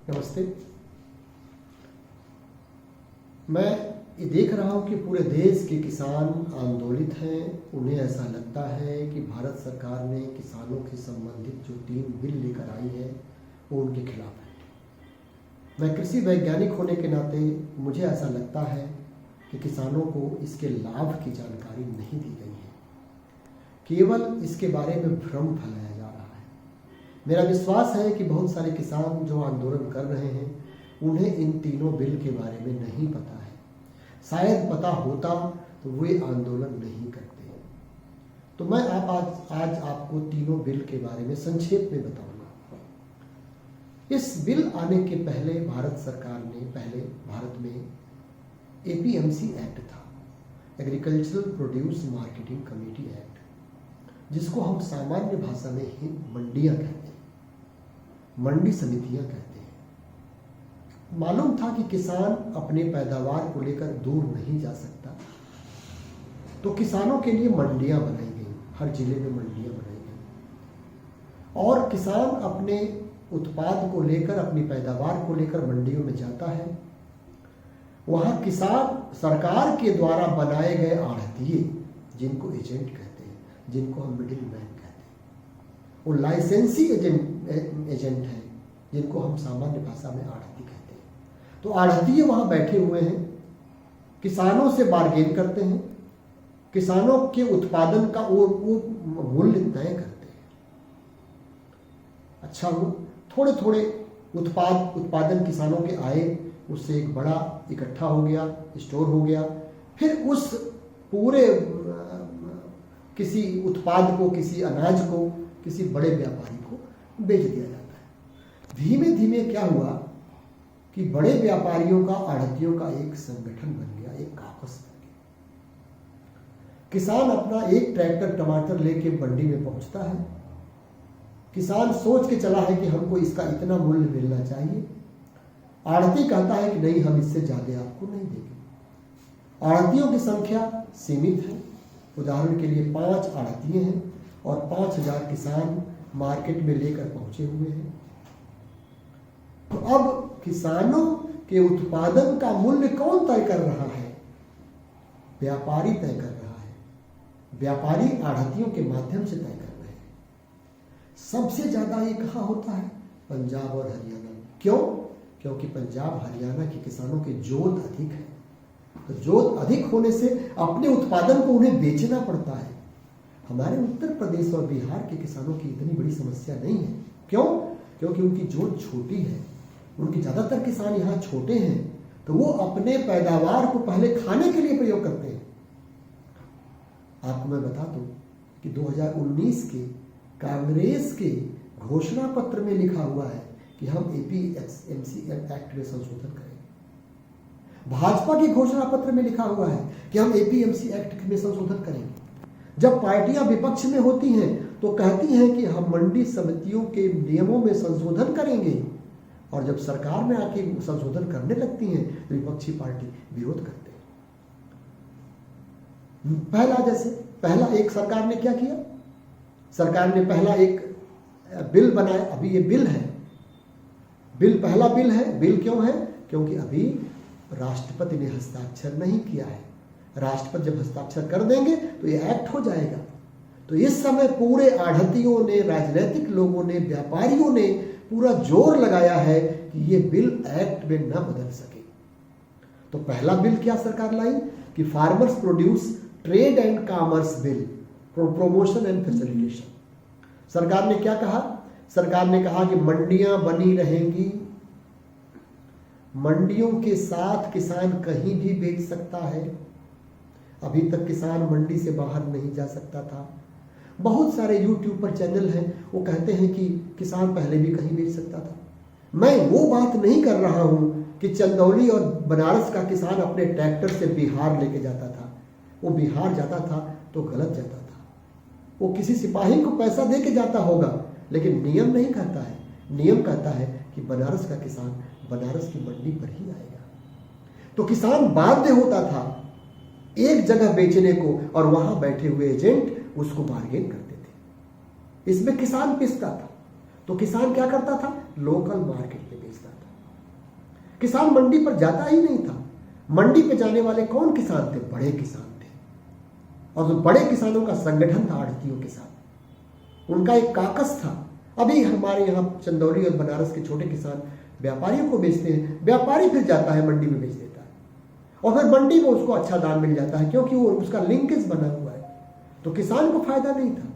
नमस्ते। मैं ये देख रहा हूँ कि पूरे देश के किसान आंदोलित हैं। उन्हें ऐसा लगता है कि भारत सरकार ने किसानों से संबंधित जो 3 बिल लेकर आई है वो उनके खिलाफ है। मैं कृषि वैज्ञानिक होने के नाते मुझे ऐसा लगता है कि किसानों को इसके लाभ की जानकारी नहीं दी गई है, केवल इसके बारे में भ्रम फैलाया जा रहा है। मेरा विश्वास है कि बहुत सारे किसान जो आंदोलन कर रहे हैं उन्हें इन तीनों बिल के बारे में नहीं पता है। शायद पता होता तो वे आंदोलन नहीं करते। तो मैं आज आपको तीनों बिल के बारे में संक्षेप में बताऊंगा। इस बिल आने के पहले भारत सरकार ने भारत में एपीएमसी एक्ट था, agricultural produce marketing committee act, जिसको हम सामान्य भाषा में ही मंडियां कहते हैं, मंडी समितियां कहते हैं। मालूम था कि किसान अपने पैदावार को लेकर दूर नहीं जा सकता, तो किसानों के लिए मंडियां बनाई गई, हर जिले में मंडियां बनाई गई और किसान अपने उत्पाद को लेकर, अपनी पैदावार को लेकर मंडियों में जाता है। वहां किसान सरकार के द्वारा बनाए गए आढ़तिये, जिनको एजेंट कहते हैं, जिनको हम मिडिल मैन कहते हैं, वो लाइसेंसी एजेंट हैं, जिनको हम सामान्य भाषा में आढ़ती कहते हैं। तो आढ़तिये वहां बैठे हुए हैं, किसानों से बार्गेन करते हैं, किसानों के उत्पादन का वो मूल्य तय करते हैं। अच्छा, वो थोड़े थोड़े उत्पादन किसानों के आए, उससे एक बड़ा इकट्ठा हो गया, स्टोर हो गया, फिर उस पूरे किसी उत्पाद को, किसी अनाज को किसी बड़े व्यापारी को बेच दिया जाता है। धीमे धीमे क्या हुआ कि बड़े व्यापारियों का, आढ़तियों का एक संगठन बन गया, एक काकस बन गया। किसान अपना एक ट्रैक्टर टमाटर लेके मंडी में पहुंचता है। किसान सोच के चला है कि हमको इसका इतना मूल्य मिलना चाहिए। आढ़ती कहता है कि नहीं, हम इससे ज्यादा आपको नहीं देंगे। आढ़तियों की संख्या सीमित है। उदाहरण के लिए 5 आढ़तिये हैं और 5000 किसान मार्केट में लेकर पहुंचे हुए हैं। तो अब किसानों के उत्पादन का मूल्य कौन तय कर रहा है? व्यापारी तय कर रहा है। व्यापारी आढ़तियों के माध्यम से तय कर रहे हैं। सबसे ज्यादा ये कहाँ होता है? पंजाब और हरियाणा में। क्यों? क्योंकि पंजाब हरियाणा के किसानों के जोत अधिक है। तो जोत अधिक होने से अपने उत्पादन को उन्हें बेचना पड़ता है। हमारे उत्तर प्रदेश और बिहार के किसानों की इतनी बड़ी समस्या नहीं है। क्यों? क्योंकि उनकी जोत छोटी है। उनके ज्यादातर किसान यहाँ छोटे हैं, तो वो अपने पैदावार को पहले खाने के लिए प्रयोग करते हैं। आपको मैं बता दूं कि 2019 के कांग्रेस के घोषणा पत्र में लिखा हुआ है कि हम एपीएमसी एक्ट में संशोधन करेंगे। भाजपा के घोषणा पत्र में लिखा हुआ है कि हम एपीएमसी एक्ट में संशोधन करेंगे। जब पार्टियां विपक्ष में होती हैं तो कहती हैं कि हम मंडी समितियों के नियमों में संशोधन करेंगे, और जब सरकार में आके संशोधन करने लगती हैं तो विपक्षी पार्टी विरोध करते हैं। पहला एक सरकार ने क्या किया? सरकार ने पहला एक बिल बनाया। अभी ये बिल है, पहला बिल है। बिल क्यों है? क्योंकि अभी राष्ट्रपति ने हस्ताक्षर नहीं किया है। राष्ट्रपति जब हस्ताक्षर कर देंगे तो ये एक्ट हो जाएगा। तो इस समय पूरे आढ़तियों ने, राजनीतिक लोगों ने, व्यापारियों ने पूरा जोर लगाया है कि ये बिल एक्ट में न बदल सके। तो पहला बिल क्या सरकार लाई कि farmers produce trade and commerce bill, promotion and facilitation. सरकार ने क्या कहा? सरकार ने कहा कि मंडियां बनी रहेंगी, मंडियों के साथ किसान कहीं भी बेच सकता है। अभी तक किसान मंडी से बाहर नहीं जा सकता था। बहुत सारे यूट्यूब पर चैनल हैं, वो कहते हैं कि किसान पहले भी कहीं बेच सकता था। मैं वो बात नहीं कर रहा हूं कि चंदौली और बनारस का किसान अपने ट्रैक्टर से बिहार लेके जाता था। वो बिहार जाता था तो गलत जाता था। वो किसी सिपाही को पैसा दे के जाता होगा, लेकिन नियम नहीं कहता है। नियम कहता है कि बनारस का किसान बनारस की मंडी पर ही आएगा। तो किसान बाध्य होता था एक जगह बेचने को, और वहां बैठे हुए एजेंट उसको बार्गेन करते थे। इसमें किसान पिसता था। तो किसान क्या करता था? लोकल मार्केट में बेचता था। किसान मंडी पर जाता ही नहीं था। मंडी पे जाने वाले कौन किसान थे? बड़े किसान थे। और जो बड़े किसानों का संगठन था आढ़तियों के साथ, उनका एक काकस था। अभी हमारे यहाँ चंदौली और बनारस के छोटे किसान व्यापारियों को बेचते हैं, व्यापारी फिर जाता है मंडी में बेच देता है, और फिर मंडी में उसको अच्छा दाम मिल जाता है, क्योंकि वो उसका लिंकेज बना हुआ है। तो किसान को फायदा नहीं था।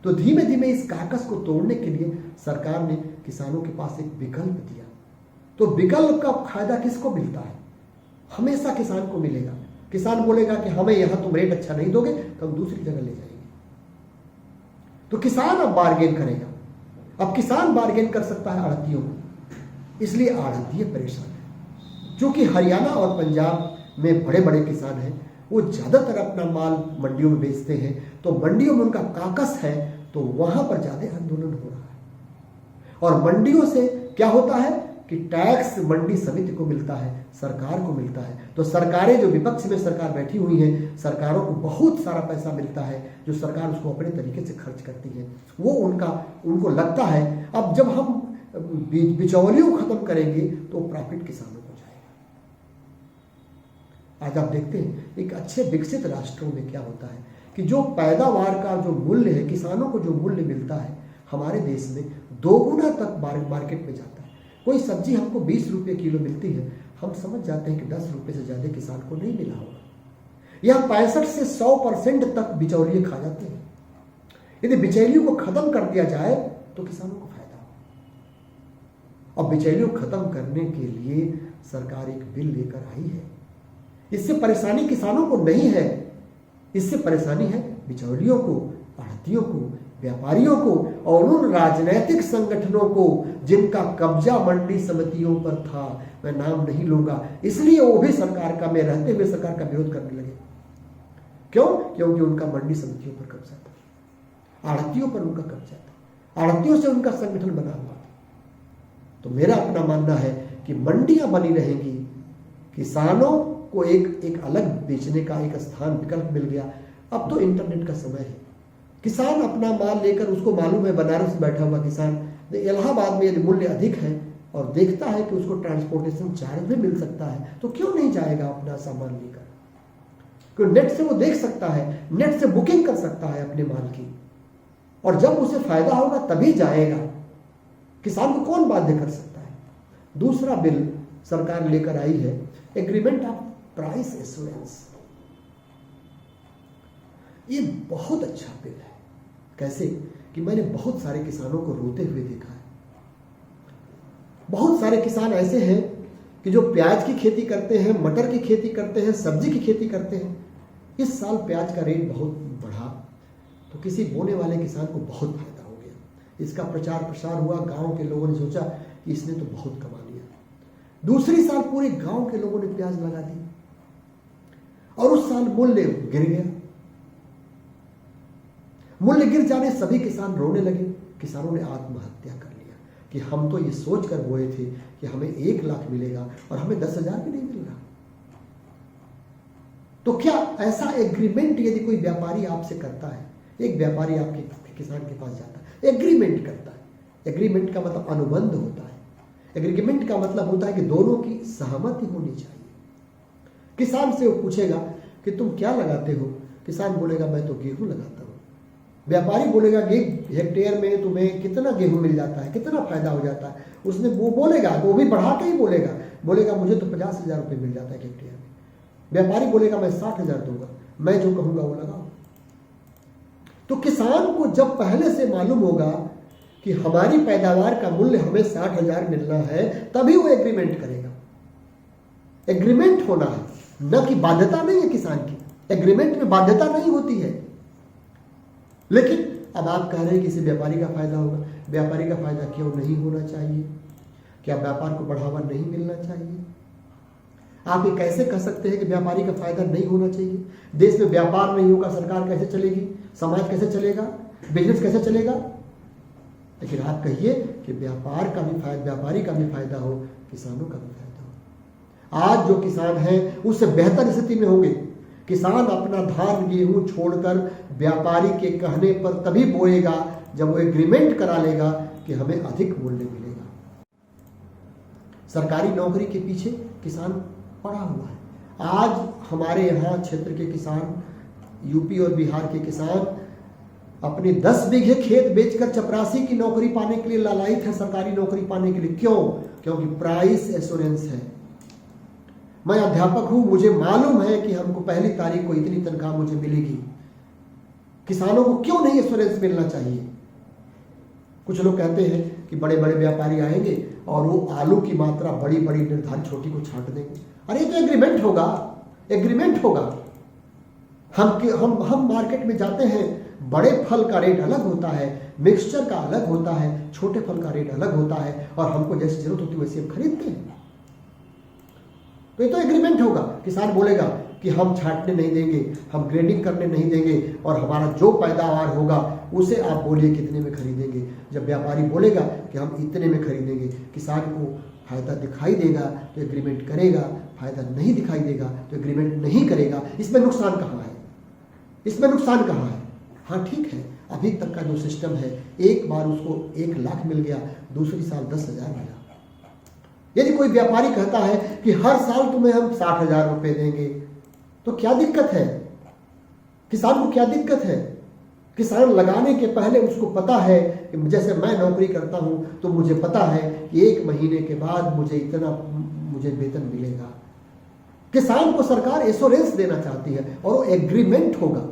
तो धीमे धीमे इस काकस को तोड़ने के लिए सरकार ने किसानों के पास एक विकल्प दिया। तो विकल्प का फायदा किसको मिलता है? हमेशा किसान को मिलेगा। किसान बोलेगा कि हमें यहां तुम रेट अच्छा नहीं दोगे तो हम दूसरी जगह ले जाएंगे। तो किसान अब बार्गेन करेगा। अब किसान बार्गेन कर सकता है आढ़तियों को, इसलिए आढ़तिये परेशान है। क्योंकि हरियाणा और पंजाब में बड़े बड़े किसान हैं, वो ज्यादातर अपना माल मंडियों में बेचते हैं, तो मंडियों में उनका काकस है, तो वहां पर ज्यादा आंदोलन हो रहा है। और मंडियों से क्या होता है कि टैक्स मंडी समिति को मिलता है, सरकार को मिलता है। तो सरकारें जो विपक्ष में सरकार बैठी हुई हैं, सरकारों को बहुत सारा पैसा मिलता है, जो सरकार उसको अपने तरीके से खर्च करती है। वो उनको लगता है अब जब हम बिचौलियों को खत्म करेंगे तो प्रॉफिट किसानों को जाएगा। आज आप देखते हैं एक अच्छे विकसित राष्ट्रों में क्या होता है कि जो पैदावार का जो मूल्य है, किसानों को जो मूल्य मिलता है, हमारे देश में 2 गुना तक मार्केट में जाता है। कोई सब्जी हमको 20 रुपये किलो मिलती है, हम समझ जाते हैं कि 10 रुपये से ज्यादा किसान को नहीं मिला होगा। यह 65 से 100% तक बिचौलिए खा जाते हैं। यदि बिचौलियों को खत्म कर दिया जाए तो किसानों को फायदा हो। अब बिचौलियों को खत्म करने के लिए सरकार एक बिल लेकर आई है। इससे परेशानी किसानों को नहीं है, इससे परेशानी है बिचौलियों को, आढ़तियों को, व्यापारियों को और उन राजनीतिक संगठनों को जिनका कब्जा मंडी समितियों पर था। मैं नाम नहीं लूंगा, इसलिए वो भी सरकार का में रहते हुए सरकार का विरोध करने लगे। क्यों? क्योंकि उनका मंडी समितियों पर कब्जा था, आढ़तियों पर उनका कब्जा था, आढ़तियों से उनका संगठन बना हुआ था। तो मेरा अपना मानना है कि मंडियां बनी रहेंगी, किसानों को एक अलग बेचने का एक स्थान विकल्प मिल गया। अब तो इंटरनेट का समय है, किसान अपना माल लेकर, उसको मालूम है बनारस में बैठा हुआ किसान इलाहाबाद में यदि मूल्य अधिक है और देखता है कि उसको ट्रांसपोर्टेशन चार्ज भी मिल सकता है, तो क्यों नहीं जाएगा अपना सामान लेकर? क्योंकि नेट से वो देख सकता है, नेट से बुकिंग कर सकता है अपने माल की, और जब उसे फायदा होगा तभी जाएगा। किसान को कौन बाध्य कर सकता है? दूसरा बिल सरकार लेकर आई है, एग्रीमेंट ऑफ प्राइस एश्योरेंस। ये बहुत अच्छा बिल है। कैसे कि मैंने बहुत सारे किसानों को रोते हुए देखा है। बहुत सारे किसान ऐसे हैं कि जो प्याज की खेती करते हैं, मटर की खेती करते हैं, सब्जी की खेती करते हैं। इस साल प्याज का रेट बहुत बढ़ा, तो किसी बोने वाले किसान को बहुत फायदा हो गया। इसका प्रचार प्रसार हुआ, गांव के लोगों ने सोचा कि इसने तो बहुत कमा लिया। दूसरी साल पूरे गांव के लोगों ने प्याज लगा दी और उस साल मूल्य गिर गया। मूल्य गिर जाने सभी किसान रोने लगे। किसानों ने आत्महत्या कर लिया कि हम तो ये सोच कर बोए थे कि हमें 1 लाख मिलेगा और हमें 10,000 भी नहीं मिल रहा। तो क्या ऐसा एग्रीमेंट यदि कोई व्यापारी आपसे करता है, एक व्यापारी आपके किसान के पास जाता है, एग्रीमेंट करता है। एग्रीमेंट का मतलब अनुबंध होता है। एग्रीमेंट का मतलब होता है कि दोनों की सहमति होनी चाहिए। किसान से वो पूछेगा कि तुम क्या लगाते हो? किसान बोलेगा मैं तो गेहूं लगाता हूं। व्यापारी बोलेगा कि हेक्टेयर में तुम्हें कितना गेहूं मिल जाता है, कितना फायदा हो जाता है। उसने वो बोलेगा, वो भी बढ़ा के ही बोलेगा मुझे तो 50,000 रुपये मिल जाता है हेक्टेयर में। व्यापारी बोलेगा मैं 60,000 दूंगा, मैं जो कहूंगा वो लगाओ। तो किसान को जब पहले से मालूम होगा कि हमारी पैदावार का मूल्य हमें 60,000 मिलना है, तभी वो एग्रीमेंट करेगा। एग्रीमेंट होना है, न कि बाध्यता नहीं है किसान की। एग्रीमेंट में बाध्यता नहीं होती है। लेकिन अब आप कह रहे हैं कि इसे व्यापारी का फायदा होगा। व्यापारी का फायदा क्यों नहीं होना चाहिए? क्या व्यापार को बढ़ावा नहीं मिलना चाहिए? आप ये कैसे कह सकते हैं कि व्यापारी का फायदा नहीं होना चाहिए? देश में व्यापार नहीं होगा, सरकार कैसे चलेगी, समाज कैसे चलेगा, बिजनेस कैसे चलेगा? लेकिन आप कहिए कि व्यापार का भी फायदा, व्यापारी का भी फायदा हो, किसानों का भी फायदा हो। आज जो किसान हैं उससे बेहतर स्थिति में होंगे। किसान अपना धान गेहूं छोड़कर व्यापारी के कहने पर तभी बोएगा जब वो एग्रीमेंट करा लेगा कि हमें अधिक मूल्य मिलेगा। सरकारी नौकरी के पीछे किसान पड़ा हुआ है। आज हमारे यहाँ क्षेत्र के किसान, यूपी और बिहार के किसान अपने 10 बीघे खेत बेचकर चपरासी की नौकरी पाने के लिए लालायित है, सरकारी नौकरी पाने के लिए। क्यों? क्योंकि प्राइस एश्योरेंस है। मैं अध्यापक हूं, मुझे मालूम है कि हमको पहली तारीख को इतनी तनख्वाह मुझे मिलेगी। किसानों को क्यों नहीं एश्योरेंस मिलना चाहिए? कुछ लोग कहते हैं कि बड़े बड़े व्यापारी आएंगे और वो आलू की मात्रा बड़ी बड़ी निर्धारित छोटी को छांट देंगे। अरे तो एग्रीमेंट होगा, एग्रीमेंट होगा। हम मार्केट में जाते हैं, बड़े फल का रेट अलग होता है, मिक्सचर का अलग होता है, छोटे फल का रेट अलग होता है, और हमको जैसी जरूरत होती है वैसे हम खरीदते हैं। तो ये तो एग्रीमेंट होगा। किसान बोलेगा कि हम छांटने नहीं देंगे, हम ग्रेडिंग करने नहीं देंगे, और हमारा जो पैदावार होगा उसे आप बोलिए कितने में खरीदेंगे। जब व्यापारी बोलेगा कि हम इतने में खरीदेंगे, किसान को फायदा दिखाई देगा तो एग्रीमेंट करेगा, फायदा नहीं दिखाई देगा तो एग्रीमेंट नहीं करेगा। इसमें नुकसान कहाँ है? इसमें नुकसान कहाँ है? हाँ ठीक है, अभी तक का जो सिस्टम है, एक बार उसको 1 लाख मिल गया, दूसरी साल 10,000 मिला। यदि कोई व्यापारी कहता है कि हर साल तुम्हें हम 60,000 रुपए देंगे, तो क्या दिक्कत है? किसान को क्या दिक्कत है? किसान लगाने के पहले उसको पता है कि जैसे मैं नौकरी करता हूं तो मुझे पता है कि 1 महीने के बाद मुझे इतना वेतन मिलेगा। किसान को सरकार एश्योरेंस देना चाहती है और वो एग्रीमेंट होगा।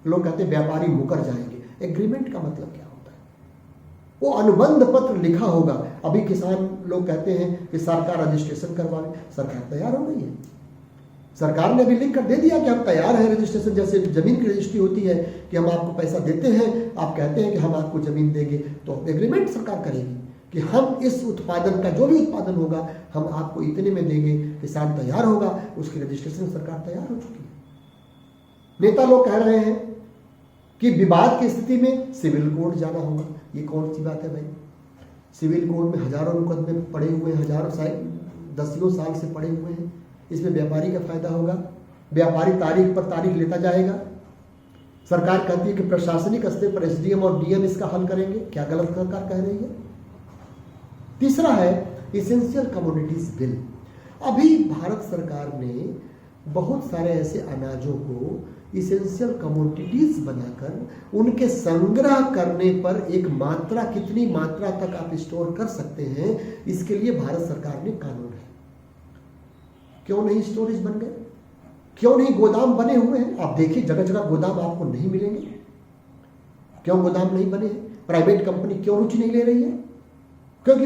लोग कहते हैं व्यापारी मुकर जाएंगे। एग्रीमेंट का मतलब क्या होता है? वो अनुबंध पत्र लिखा होगा। अभी किसान लोग कहते हैं कि सरकार रजिस्ट्रेशन करवाए, सरकार तैयार हो गई है। सरकार ने भी लिख कर दे दिया कि हम तैयार हैं रजिस्ट्रेशन। जैसे जमीन की रजिस्ट्री होती है कि हम आपको पैसा देते हैं, आप कहते हैं कि हम आपको जमीन देंगे, तो एग्रीमेंट सरकार करेगी कि हम इस उत्पादन का जो भी उत्पादन होगा हम आपको इतने में देंगे। किसान तैयार होगा, उसकी रजिस्ट्रेशन सरकार तैयार हो चुकी है। नेता लोग कह रहे हैं कि विवाद की स्थिति में सिविल कोर्ट जाना होगा। ये कौन सी बात है भाई? सिविल कोर्ट में हजारों मुकदमे पड़े हुए हैं, दसियों साल से पड़े हुए हैं। इसमें व्यापारी का फायदा होगा। व्यापारी तारीख पर तारीख लेता जाएगा। सरकार कहती है कि प्रशासनिक स्तर पर एसडीएम और डीएम इसका हल करेंगे। क्या गलत सरकार कह रही है? तीसरा है इसेंशियल कमोडिटीज बिल। अभी भारत सरकार ने बहुत सारे ऐसे अनाजों को इसेंशियल कमोडिटीज बनाकर उनके संग्रह करने पर एक मात्रा, कितनी मात्रा तक आप स्टोर कर सकते हैं, इसके लिए भारत सरकार ने कानून है। क्यों नहीं स्टोरेज बन गए? क्यों नहीं गोदाम बने हुए हैं? आप देखिए जगह जगह गोदाम आपको नहीं मिलेंगे। क्यों गोदाम नहीं बने हैं? प्राइवेट कंपनी क्यों रुचि नहीं ले रही है? क्योंकि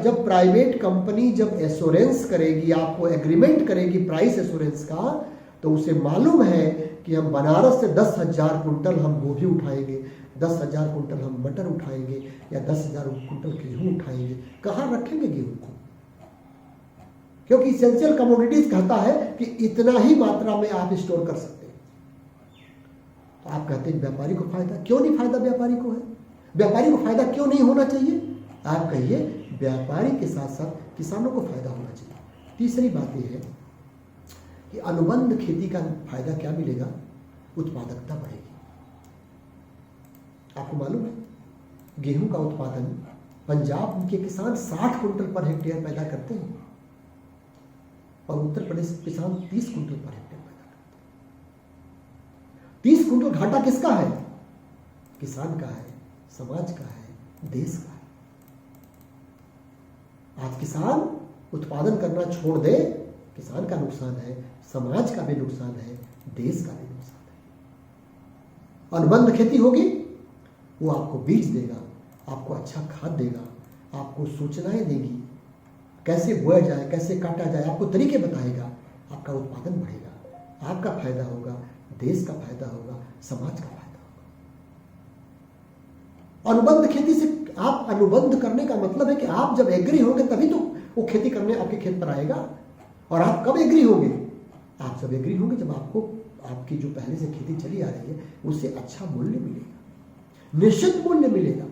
जब प्राइवेट कंपनी जब एश्योरेंस करेगी, आपको एग्रीमेंट करेगी प्राइस एश्योरेंस का, तो उसे मालूम है कि हम बनारस से 10,000 कुंटल हम गोभी उठाएंगे, 10,000 कुंटल हम मटर उठाएंगे, या 10,000 कुंटल गेहूं उठाएंगे। कहाँ रखेंगे गेहूं को? क्योंकि इसेंशियल कमोडिटीज कहता है कि इतना ही मात्रा में आप स्टोर कर सकते हैं। तो आप कहते हैं व्यापारी को फायदा, क्यों नहीं फायदा व्यापारी को है? व्यापारी को फायदा क्यों नहीं होना चाहिए? आप कहिए व्यापारी के साथ साथ किसानों को फायदा होना चाहिए। तीसरी बात यह है कि अनुबंध खेती का फायदा क्या मिलेगा? उत्पादकता बढ़ेगी। आपको मालूम है गेहूं का उत्पादन पंजाब के किसान 60 कुंटल पर हेक्टेयर पैदा करते हैं और उत्तर प्रदेश के किसान 30 कुंटल पर हेक्टेयर पैदा करते हैं। 30 कुंटल घाटा किसका है? किसान का है, समाज का है, देश का है। आज किसान उत्पादन करना छोड़ दे, किसान का नुकसान है, समाज का भी नुकसान है, देश का भी नुकसान है। अनुबंध खेती होगी, वो आपको बीज देगा, आपको अच्छा खाद देगा, आपको सूचनाएं देगी, कैसे बोया जाए, कैसे काटा जाए, आपको तरीके बताएगा। आपका उत्पादन बढ़ेगा, आपका फायदा होगा, देश का फायदा होगा, समाज का फायदा होगा। अनुबंध खेती से आप अनुबंध करने का मतलब है कि आप जब एग्री होंगे तभी तो वो खेती करने आपके खेत पर आएगा। और आप कब एग्री होंगे? आप जब एग्री होंगे जब आपको आपकी जो पहले से खेती चली आ रही है उससे अच्छा मूल्य मिलेगा, निश्चित मूल्य मिलेगा।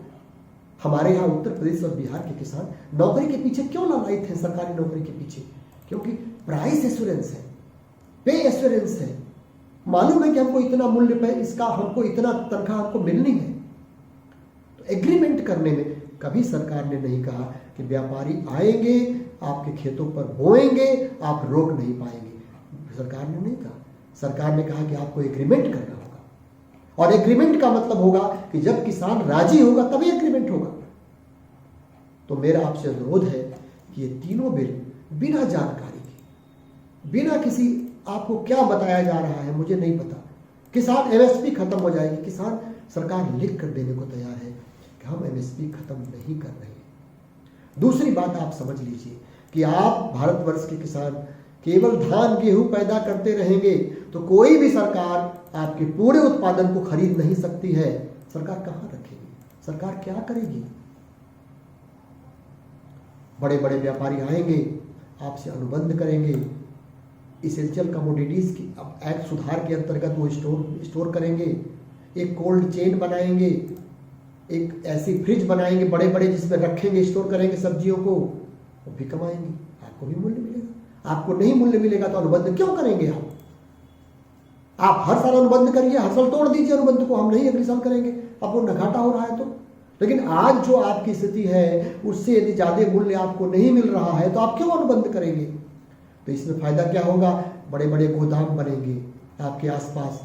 हमारे यहाँ उत्तर प्रदेश और बिहार के किसान नौकरी के पीछे क्यों लालायित हैं? सरकारी नौकरी के पीछे क्योंकि प्राइस एश्योरेंस है, पे एश्योरेंस है। मालूम है कि हमको इतना मूल्य पे इसका, हमको इतना तनख्वाह हमको मिलनी है। तो एग्रीमेंट करने में कभी सरकार ने नहीं कहा कि व्यापारी आएंगे आपके खेतों पर बोएंगे, आप रोक नहीं पाएंगे। सरकार ने नहीं कहा। सरकार ने कहा कि आपको एग्रीमेंट करना होगा, और एग्रीमेंट का मतलब होगा कि जब किसान राजी होगा तभी एग्रीमेंट होगा। तो मेरा आपसे अनुरोध है कि ये तीनों बिल बिना जानकारी के, बिना किसी आपको क्या बताया जा रहा है मुझे नहीं पता, किसान एमएसपी खत्म हो जाएगी, किसान सरकार लिख कर देने को तैयार है कि हम एमएसपी खत्म नहीं कर रहे हैं। दूसरी बात आप समझ लीजिए कि आप भारतवर्ष के किसान केवल धान गेहूं पैदा करते रहेंगे तो कोई भी सरकार आपके पूरे उत्पादन को खरीद नहीं सकती है। सरकार कहां रखेगी? सरकार क्या करेगी? बड़े बड़े व्यापारी आएंगे, आपसे अनुबंध करेंगे, इसेंशियल कमोडिटीज की एक्ट सुधार के अंतर्गत वो स्टोर करेंगे, एक कोल्ड चेन बनाएंगे, एक ऐसी फ्रिज बनाएंगे बड़े बड़े जिसमें रखेंगे, स्टोर करेंगे सब्जियों को, वो भी कमाएंगे, आपको भी मूल्य मिलेगा। आपको नहीं मूल्य मिलेगा तो अनुबंध क्यों करेंगे आप हर साल अनुबंध करिए, हर साल तोड़ दीजिए अनुबंध को, हम नहीं अगले साल करेंगे, आपको घाटा हो रहा है तो। लेकिन आज जो आपकी स्थिति है उससे यदि ज्यादा मूल्य आपको नहीं मिल रहा है तो आप क्यों अनुबंध करेंगे? तो इसमें फायदा क्या होगा? बड़े बड़े गोदाम बनेंगे, आपके आसपास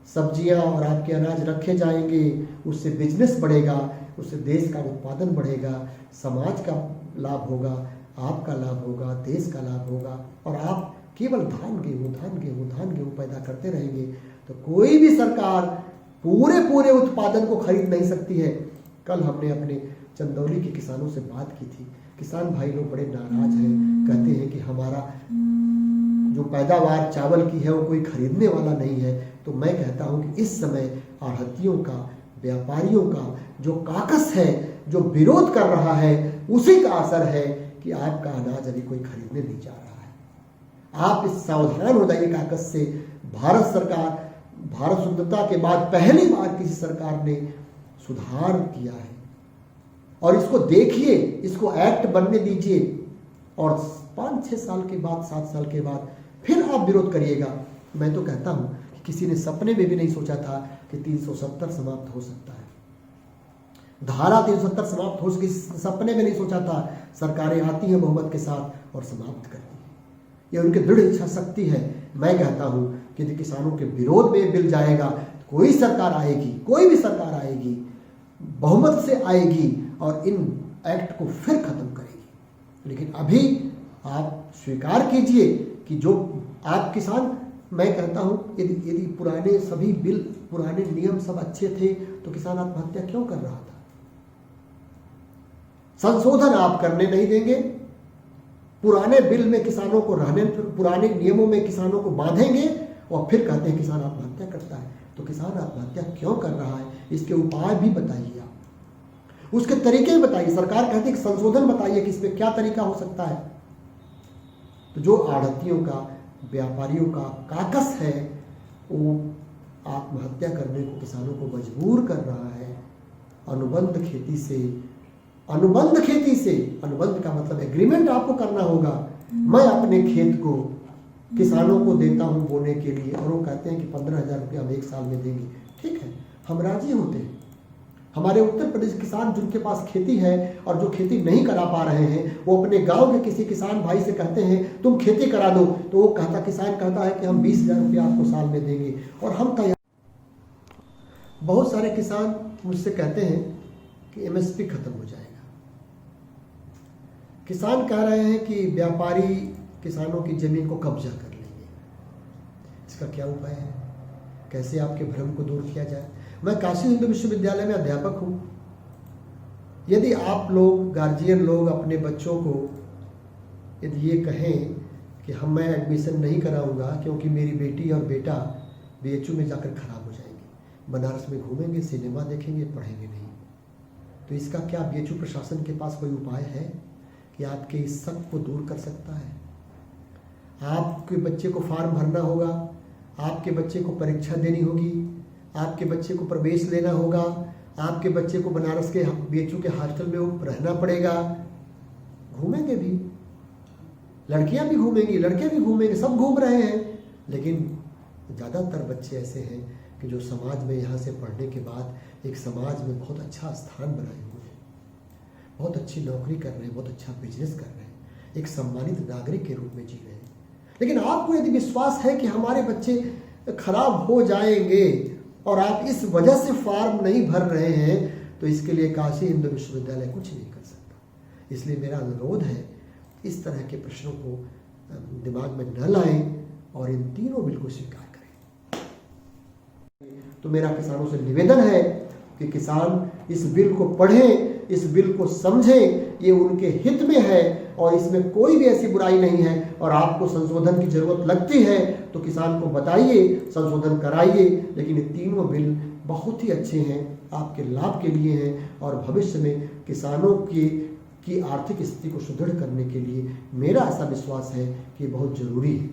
सब्जियां और आपके अनाज रखे जाएंगे, उससे बिजनेस बढ़ेगा, उससे देश का उत्पादन बढ़ेगा, समाज का लाभ होगा, आपका लाभ होगा, देश का लाभ होगा। और आप केवल धान गेहूं पैदा करते रहेंगे तो कोई भी सरकार पूरे उत्पादन को खरीद नहीं सकती है। कल हमने अपने चंदौली के किसानों से बात की थी, किसान भाई लोग बड़े नाराज हैं, कहते हैं कि हमारा जो पैदावार चावल की है वो कोई खरीदने वाला नहीं है। तो मैं कहता हूं कि इस समय आढ़तियों का, व्यापारियों का जो काकस है, जो विरोध कर रहा है, उसी का असर है कि आपका अनाज अभी कोई खरीदने नहीं जा रहा है। आप इस सावधान हो जाइए काकस से। भारत सरकार, भारत स्वतंत्रता के बाद पहली बार किसी सरकार ने सुधार किया है, और इसको देखिए, इसको एक्ट बनने दीजिए, और 5-6 साल के बाद, 7 साल के बाद फिर आप विरोध करिएगा। मैं तो कहता हूं कि किसी ने सपने में भी नहीं सोचा था कि 370 समाप्त हो सकता है, धारा 370 समाप्त हो सके, सपने में नहीं सोचा था। सरकारें आती हैं बहुमत के साथ और समाप्त करती हैं, ये उनकी दृढ़ इच्छा शक्ति है। मैं कहता हूं कि यदि किसानों के विरोध में बिल जाएगा, कोई सरकार आएगी, कोई भी सरकार आएगी, बहुमत से आएगी और इन एक्ट को फिर खत्म करेगी। लेकिन अभी आप स्वीकार कीजिए कि जो आप किसान, मैं कहता हूं यदि पुराने सभी बिल, पुराने नियम सब अच्छे थे तो किसान आत्महत्या क्यों कर रहा था? संशोधन आप करने नहीं देंगे, पुराने बिल में किसानों को रहने, पुराने नियमों में किसानों को बांधेंगे और फिर कहते हैं किसान आत्महत्या करता है। तो किसान आत्महत्या क्यों कर रहा है, इसके उपाय भी बताइए, आप उसके तरीके भी बताइए। सरकार कहती है कि संशोधन बताइए कि इसमें क्या तरीका हो सकता है। तो जो आढ़तियों का, व्यापारियों का काकस है, वो आत्महत्या करने को किसानों को मजबूर कर रहा है। अनुबंध खेती से, अनुबंध का मतलब एग्रीमेंट आपको करना होगा। मैं अपने खेत को किसानों को देता हूं बोने के लिए, और वो कहते हैं कि 15,000 रुपया हम 1 साल में देंगे। ठीक है, हम राजी होते हैं। हमारे उत्तर प्रदेश किसान जिनके पास खेती है और जो खेती नहीं करा पा रहे हैं, वो अपने गांव के किसी किसान भाई से कहते हैं तुम खेती करा दो, तो वो किसान कहता है कि हम 20,000 रुपया आपको साल में देंगे, और हम तैयार। बहुत सारे किसान मुझसे कहते हैं कि एमएसपी खत्म हो जाएगा। किसान कह रहे हैं कि व्यापारी किसानों की जमीन को कब्जा कर लेंगे। इसका क्या उपाय है? कैसे आपके भ्रम को दूर किया जाए? मैं काशी हिंदू विश्वविद्यालय में अध्यापक हूं। यदि आप लोग, गार्जियन लोग अपने बच्चों को यदि ये कहें कि मैं एडमिशन नहीं कराऊंगा क्योंकि मेरी बेटी और बेटा बीएचयू में जाकर खराब हो जाएंगे, बनारस में घूमेंगे, सिनेमा देखेंगे, पढ़ेंगे नहीं, तो इसका क्या बीएचयू प्रशासन के पास कोई उपाय है कि आपके इस शक को दूर कर सकता है? आपके बच्चे को फॉर्म भरना होगा, आपके बच्चे को परीक्षा देनी होगी, आपके बच्चे को प्रवेश लेना होगा, आपके बच्चे को बनारस के बीएचयू के हॉस्टल में रहना पड़ेगा। घूमेंगे भी, लड़कियां भी घूमेंगी, लड़के भी घूमेंगे, सब घूम रहे हैं। लेकिन ज़्यादातर बच्चे ऐसे हैं कि जो समाज में यहाँ से पढ़ने के बाद एक समाज में बहुत अच्छा स्थान बनाए हुए हैं। बहुत अच्छी नौकरी कर रहे हैं, बहुत अच्छा बिजनेस कर रहे हैं, एक सम्मानित नागरिक के रूप में जी रहे हैं। लेकिन आपको यदि विश्वास है कि हमारे बच्चे खराब हो जाएंगे और आप इस वजह से फॉर्म नहीं भर रहे हैं, तो इसके लिए काशी हिंदू विश्वविद्यालय कुछ नहीं कर सकता। इसलिए मेरा अनुरोध है, इस तरह के प्रश्नों को दिमाग में न लाएं और इन तीनों बिल को स्वीकार करें। तो मेरा किसानों से निवेदन है कि किसान इस बिल को पढ़ें, इस बिल को समझें, ये उनके हित में है और इसमें कोई भी ऐसी बुराई नहीं है। और आपको संशोधन की जरूरत लगती है तो किसान को बताइए, संशोधन कराइए। लेकिन ये तीनों बिल बहुत ही अच्छे हैं, आपके लाभ के लिए हैं और भविष्य में किसानों की आर्थिक स्थिति को सुदृढ़ करने के लिए मेरा ऐसा विश्वास है कि बहुत जरूरी है।